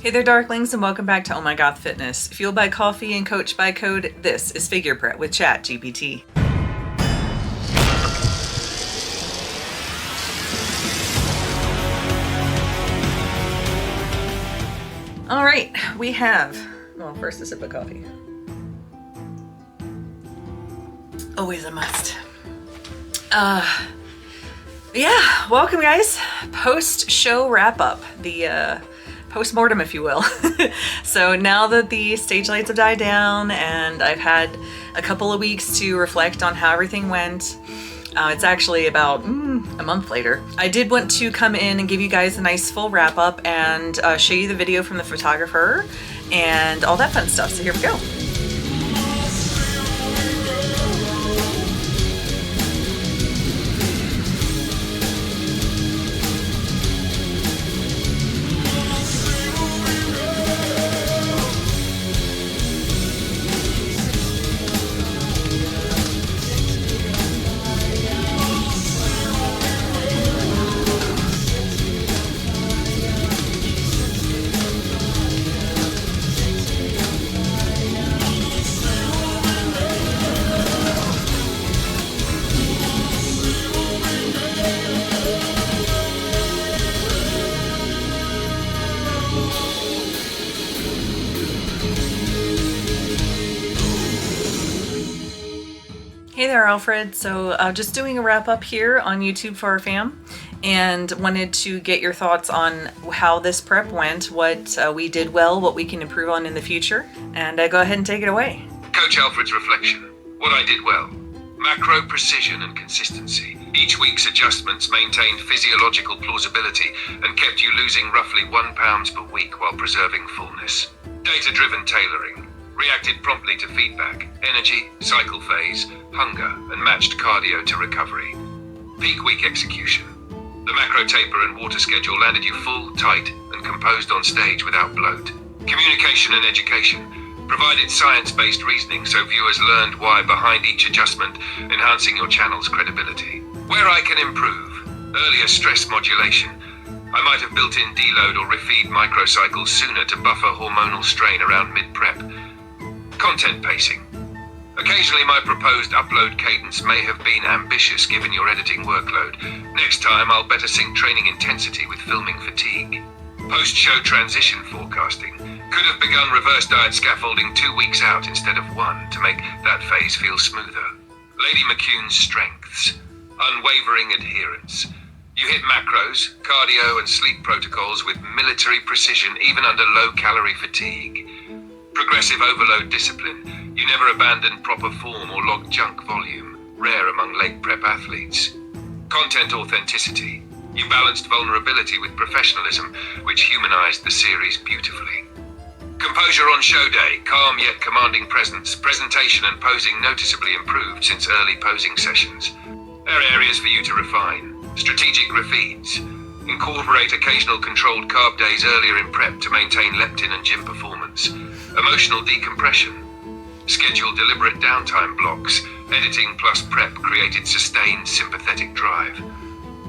Hey there, Darklings, and welcome back to Oh My Goth Fitness. Fueled by coffee and coached by code, this is Figure Prep with ChatGPT. All right, we have, well, first a sip of coffee. Always a must. Yeah, welcome guys. Post-show wrap-up, the post-mortem, if you will. So now that the stage lights have died down and I've had a couple of weeks to reflect on how everything went, it's actually about a month later. I did want to come in and give you guys a nice full wrap-up and show you the video from the photographer and all that fun stuff. So here we go. Hey there, Alfred. So just doing a wrap up here on YouTube for our fam, and wanted to get your thoughts on how this prep went, what we did well, what we can improve on in the future, and go ahead and take it away. Coach Alfred's reflection. What I did well. Macro precision and consistency. Each week's adjustments maintained physiological plausibility and kept you losing roughly 1 pound per week while preserving fullness. Data-driven tailoring. Reacted promptly to feedback, energy, cycle phase, hunger, and matched cardio to recovery. Peak week execution. The macro taper and water schedule landed you full, tight, and composed on stage without bloat. Communication and education. Provided science-based reasoning so viewers learned why behind each adjustment, enhancing your channel's credibility. Where I can improve. Earlier stress modulation. I might have built in deload or refeed microcycles sooner to buffer hormonal strain around mid-prep. Content pacing. Occasionally my proposed upload cadence may have been ambitious given your editing workload. Next time I'll better sync training intensity with filming fatigue. Post-show transition forecasting. Could have begun reverse diet scaffolding 2 weeks out instead of 1 to make that phase feel smoother. Lady McCune's strengths. Unwavering adherence. You hit macros, cardio and sleep protocols with military precision even under low-calorie fatigue. Progressive overload discipline. You never abandoned proper form or logged junk volume, rare among late prep athletes. Content authenticity. You balanced vulnerability with professionalism, which humanized the series beautifully. Composure on show day, calm yet commanding presence, presentation and posing noticeably improved since early posing sessions. There are areas for you to refine. Strategic refeeds. Incorporate occasional controlled carb days earlier in prep to maintain leptin and gym performance. Emotional decompression. Schedule deliberate downtime blocks. Editing plus prep created sustained sympathetic drive.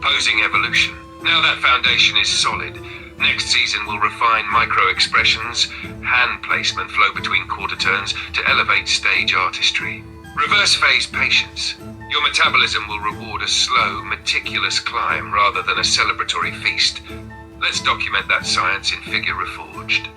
Posing evolution. Now that foundation is solid. Next season will refine micro expressions, hand placement flow between quarter turns to elevate stage artistry. Reverse phase patience. Your metabolism will reward a slow, meticulous climb rather than a celebratory feast. Let's document that science in Figure Reforged.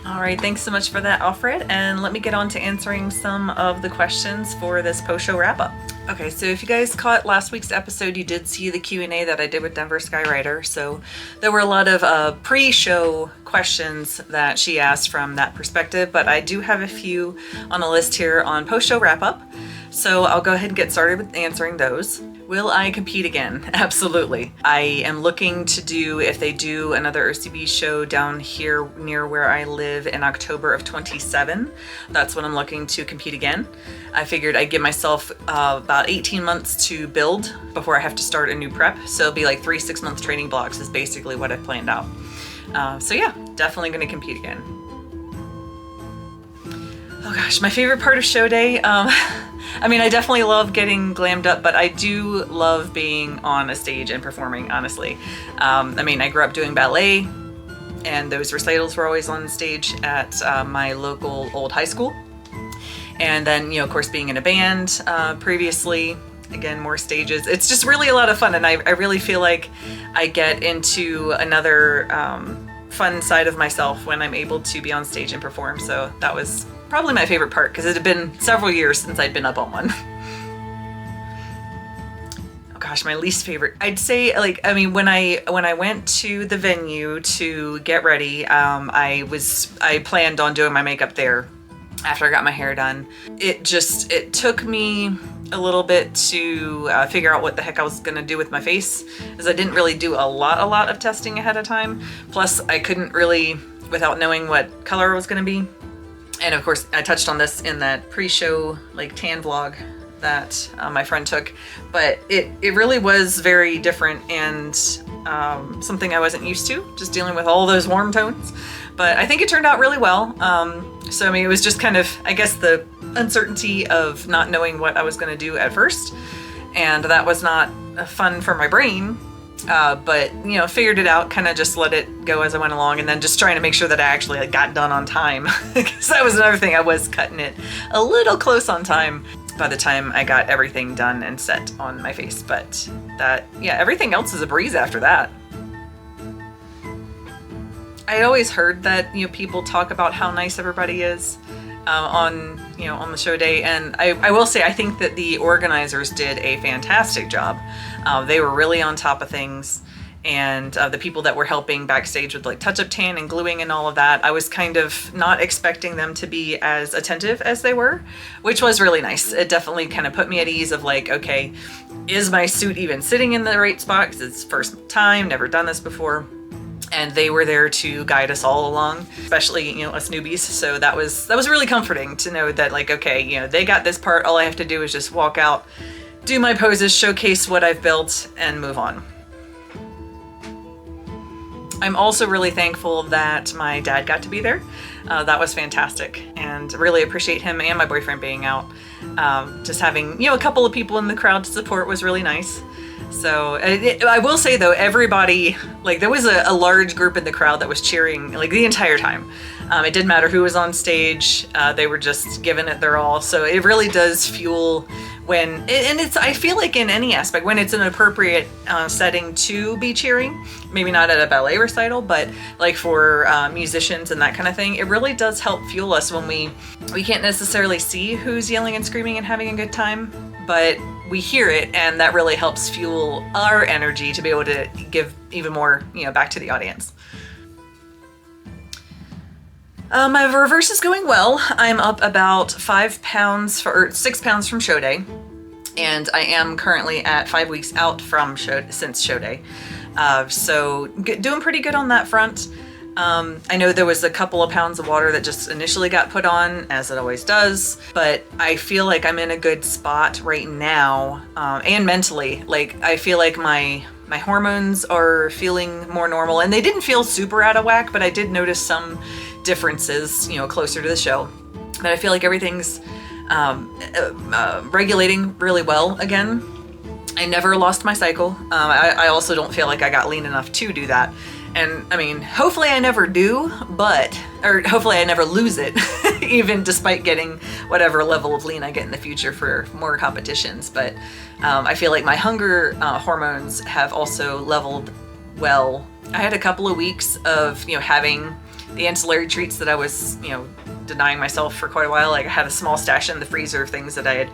All right, thanks so much for that, Alfred. And let me get on to answering some of the questions for this post-show wrap-up. Okay, so if you guys caught last week's episode, you did see the Q&A that I did with Denver Skywriter. So there were a lot of pre-show questions that she asked from that perspective, but I do have a few on a list here on post-show wrap-up. So I'll go ahead and get started with answering those. Will I compete again? Absolutely. I am looking to do, if they do another OCB show down here near where I live in October of 27, that's when I'm looking to compete again. I figured I'd give myself about 18 months to build before I have to start a new prep. So it'll be like 3 6-month training blocks is basically what I've planned out. So yeah, definitely gonna compete again. Oh gosh, my favorite part of show day. I mean, I definitely love getting glammed up, but I do love being on a stage and performing, honestly. I mean, I grew up doing ballet and those recitals were always on stage at my local old high school. And then, of course, being in a band previously, again, more stages. It's just really a lot of fun, and I really feel like I get into another fun side of myself when I'm able to be on stage and perform. So that was probably my favorite part, because it had been several years since I'd been up on one. Oh gosh, my least favorite. I'd say, when I went to the venue to get ready, I planned on doing my makeup there after I got my hair done. It took me a little bit to figure out what the heck I was gonna do with my face, as I didn't really do a lot of testing ahead of time. Plus, I couldn't really, without knowing what color I was gonna be. And of course, I touched on this in that pre-show tan vlog that my friend took, but it really was very different and something I wasn't used to, just dealing with all those warm tones. But I think it turned out really well. So it was just kind of, I guess, the uncertainty of not knowing what I was going to do at first, and that was not fun for my brain. But figured it out, kind of just let it go as I went along, and then just trying to make sure that I actually got done on time, because that was another thing. I was cutting it a little close on time by the time I got everything done and set on my face. But everything else is a breeze after that. I always heard that people talk about how nice everybody is on the show day, and I will say I think that the organizers did a fantastic job. They were really on top of things, and the people that were helping backstage with touch-up tan and gluing and all of that, I was kind of not expecting them to be as attentive as they were, which was really nice. It definitely kind of put me at ease of okay, is my suit even sitting in the right spot? Because it's first time, never done this before. And they were there to guide us all along, especially, us newbies. So that was really comforting to know that okay, they got this part. All I have to do is just walk out, do my poses, showcase what I've built, and move on. I'm also really thankful that my dad got to be there. That was fantastic, and really appreciate him and my boyfriend being out. Just having, a couple of people in the crowd to support was really nice. So I will say though, everybody, there was a large group in the crowd that was cheering the entire time. It didn't matter who was on stage. They were just giving it their all. So it really does fuel I feel like in any aspect, when it's an appropriate setting to be cheering, maybe not at a ballet recital, but for musicians and that kind of thing, it really does help fuel us when we can't necessarily see who's yelling and screaming and having a good time, but we hear it, and that really helps fuel our energy to be able to give even more, back to the audience. My reverse is going well. I'm up about 6 pounds from show day, and I am currently at 5 weeks out from since show day. So doing pretty good on that front. I know there was a couple of pounds of water that just initially got put on, as it always does, but I feel like I'm in a good spot right now, and mentally. I feel like my hormones are feeling more normal, and they didn't feel super out of whack, but I did notice some differences, closer to the show. But I feel like everything's regulating really well again. I never lost my cycle. I also don't feel like I got lean enough to do that. And hopefully I never do, or hopefully I never lose it, even despite getting whatever level of lean I get in the future for more competitions. But I feel like my hunger hormones have also leveled well. I had a couple of weeks of, having the ancillary treats that I was, denying myself for quite a while. I had a small stash in the freezer of things that I had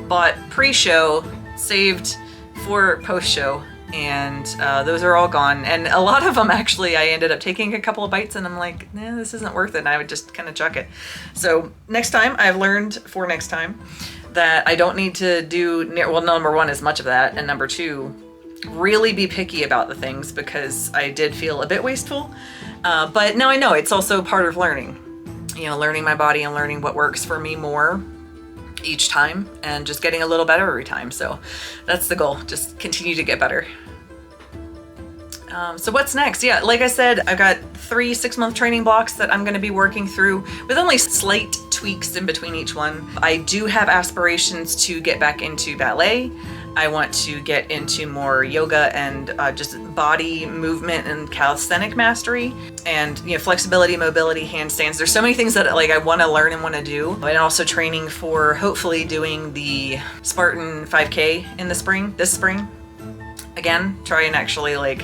bought pre-show, saved for post-show, and those are all gone. And a lot of them, actually, I ended up taking a couple of bites, and I'm like, nah, this isn't worth it, and I would just kind of chuck it. So next time, I've learned for next time that I don't need to do, number one, as much of that, and number two, really be picky about the things, because I did feel a bit wasteful. But now I know it's also part of learning, learning my body and learning what works for me more each time, and just getting a little better every time. So that's the goal, just continue to get better. So what's next? Like I said, I've got 3 6-month training blocks that I'm going to be working through with only slight tweaks in between each one. I do have aspirations to get back into ballet. I want to get into more yoga and just body movement and calisthenic mastery, and flexibility, mobility, handstands. There's so many things that like I want to learn and want to do, and also training for hopefully doing the Spartan 5K in the spring. This spring, again, try and actually like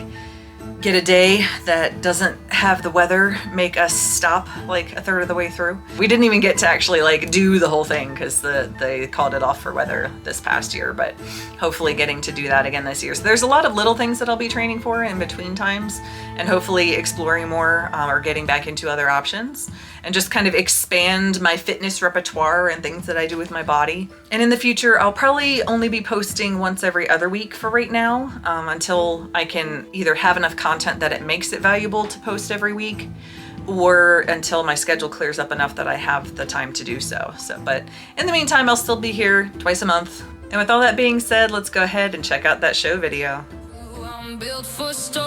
get a day that doesn't have the weather make us stop like a third of the way through. We didn't even get to actually like do the whole thing because they called it off for weather this past year, but hopefully getting to do that again this year. So there's a lot of little things that I'll be training for in between times, and hopefully exploring more or getting back into other options, and just kind of expand my fitness repertoire and things that I do with my body. And in the future, I'll probably only be posting once every other week for right now, until I can either have enough content that it makes it valuable to post every week, or until my schedule clears up enough that I have the time to do so. But in the meantime, I'll still be here twice a month. And with all that being said, let's go ahead and check out that show video. I'm built for storms,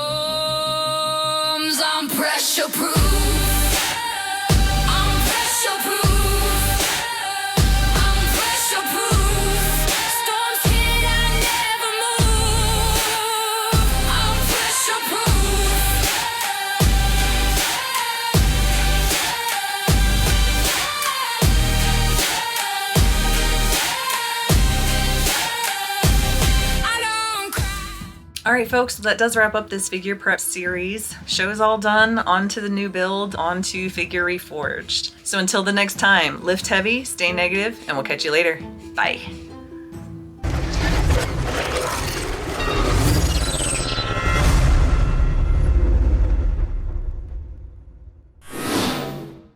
I'm pressure proof. All right, folks, that does wrap up this figure prep series. Show's all done, on to the new build, on to Figure Reforged. So until the next time, lift heavy, stay negative, and we'll catch you later. Bye.